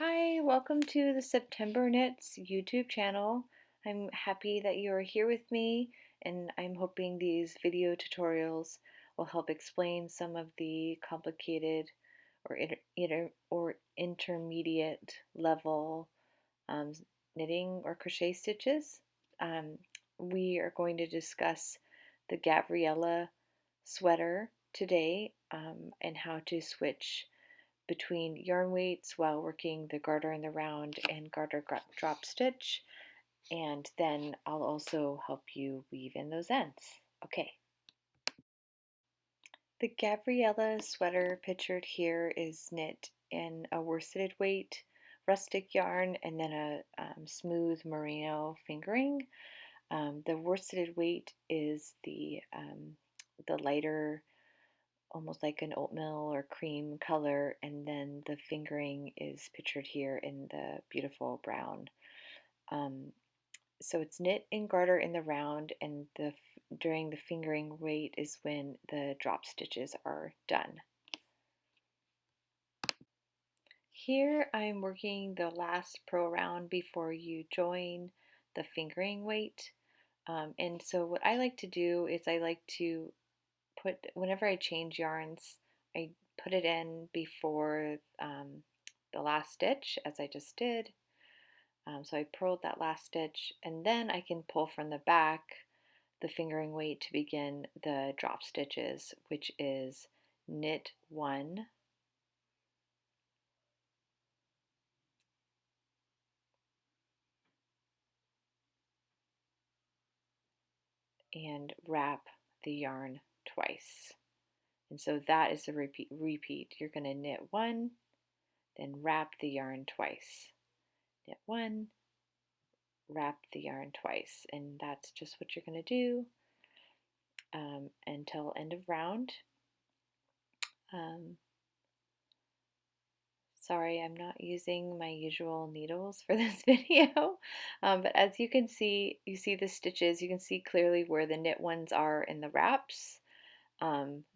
Hi, welcome to the September Knits YouTube channel. I'm happy that you are here with me, and I'm hoping these video tutorials will help explain some of the complicated or intermediate level um, knitting or crochet stitches. Um, we are going to discuss the Gavriella sweater today and how to switch between yarn weights while working the garter in the round and garter drop stitch, and then I'll also help you weave in those ends. Okay. The Gavriella sweater pictured here is knit in a worsted weight rustic yarn and then a smooth merino fingering. The worsted weight is the lighter, almost like an oatmeal or cream color, and then the fingering is pictured here in the beautiful brown. Um, so it's knit and garter in the round, and during the fingering weight is when the drop stitches are done. Here I'm working the last purl round before you join the fingering weight. And so what I like to do is I like to whenever I change yarns, I put it in before the last stitch, as I just did. So I purled that last stitch, and then I can pull from the back the fingering weight to begin the drop stitches, which is knit 1, and wrap the yarn twice. And so that is a repeat. You're going to knit 1, then wrap the yarn twice. Knit 1, wrap the yarn twice, and that's just what you're going to do until end of round. Sorry, I'm not using my usual needles for this video, but as you can see, you see the stitches, you can see clearly where the knit ones are in the wraps.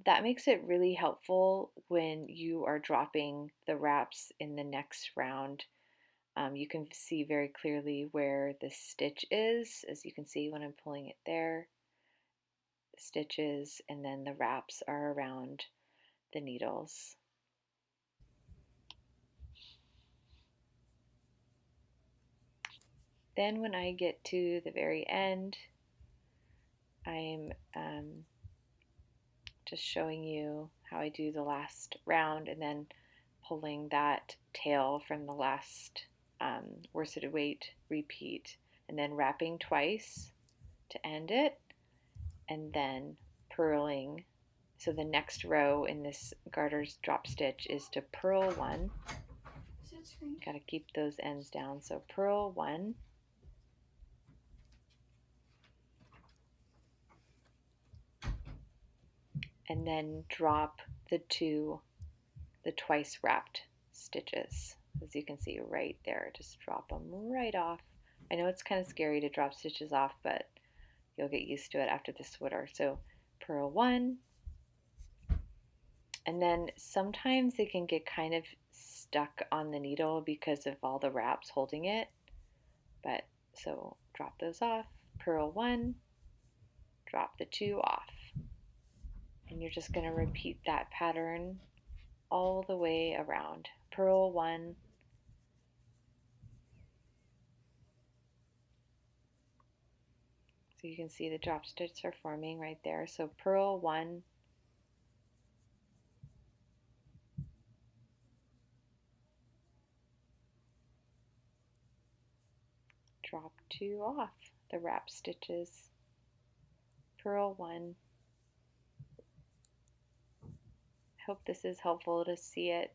That makes it really helpful when you are dropping the wraps in the next round. You can see very clearly where the stitch is, as you can see when I'm pulling it there. Stitches, and then the wraps are around the needles. Then when I get to the very end, I'm just showing you how I do the last round and then pulling that tail from the last worsted weight repeat, and then wrapping twice to end it, and then purling. So the next row in this garter's drop stitch is to purl 1. Got to keep those ends down. So purl 1, and then drop the twice wrapped stitches. As you can see right there, just drop them right off. I know it's kind of scary to drop stitches off, but you'll get used to it after the sweater. So purl 1, and then sometimes it can get kind of stuck on the needle because of all the wraps holding it. But so drop those off, purl 1, drop the 2 off. And you're just going to repeat that pattern all the way around. Purl 1, so you can see the drop stitches are forming right there. So purl 1, drop 2 off the wrap stitches, purl 1. Hope this is helpful to see it.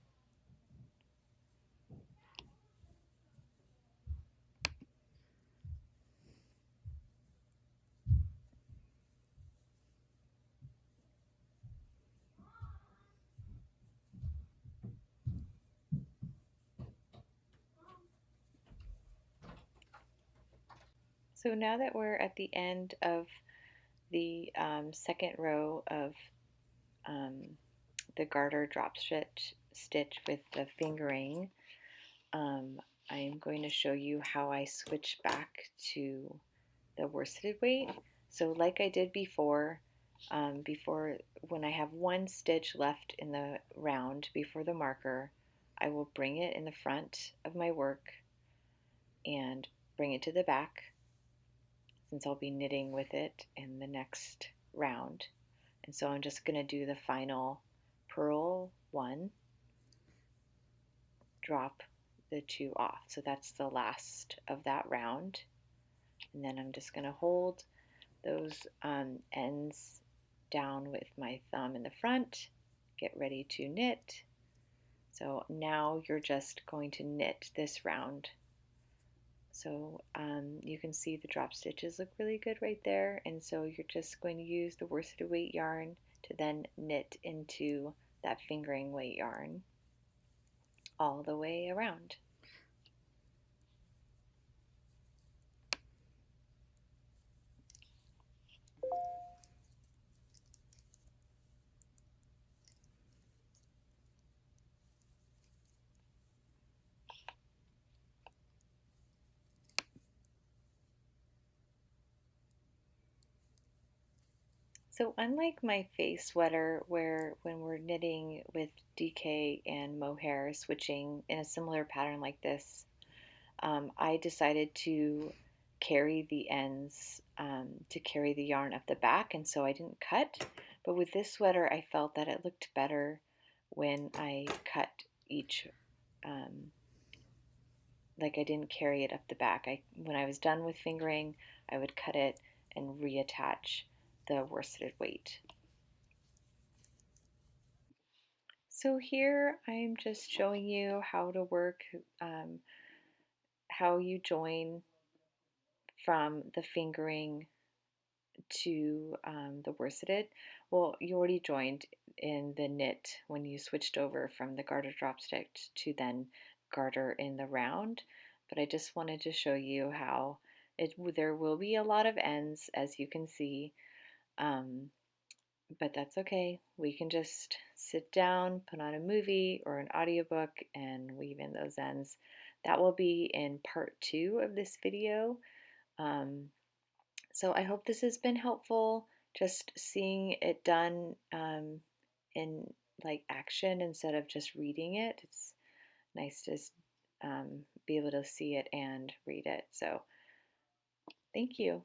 So now that we're at the end of the second row of the garter drop stitch with the fingering, I'm going to show you how I switch back to the worsted weight. So like I did before, when I have one stitch left in the round before the marker, I will bring it in the front of my work and bring it to the back, since I'll be knitting with it in the next round. And so I'm just going to do the final purl one, drop the two off. So that's the last of that round. And then I'm just going to hold those ends down with my thumb in the front, get ready to knit. So now you're just going to knit this round. So you can see the drop stitches look really good right there, and so you're just going to use the worsted weight yarn to then knit into that fingering weight yarn all the way around. So unlike my Fay sweater, where when we're knitting with DK and mohair, switching in a similar pattern like this, I decided to carry the ends, to carry the yarn up the back, and so I didn't cut. But with this sweater, I felt that it looked better when I cut each, um, like I didn't carry it up the back. When I was done with fingering, I would cut it and reattach the worsted weight. So here I'm just showing you how to work, um, how you join from the fingering to the worsted. Well, you already joined in the knit when you switched over from the garter drop stitch to then garter in the round, but I just wanted to show you how there will be a lot of ends, as you can see, um, but that's okay. We can just sit down, put on a movie or an audiobook, and weave in those ends. That will be in part 2 of this video. So I hope this has been helpful, just seeing it done in like action instead of just reading it. It's nice to be able to see it and read it. So thank you.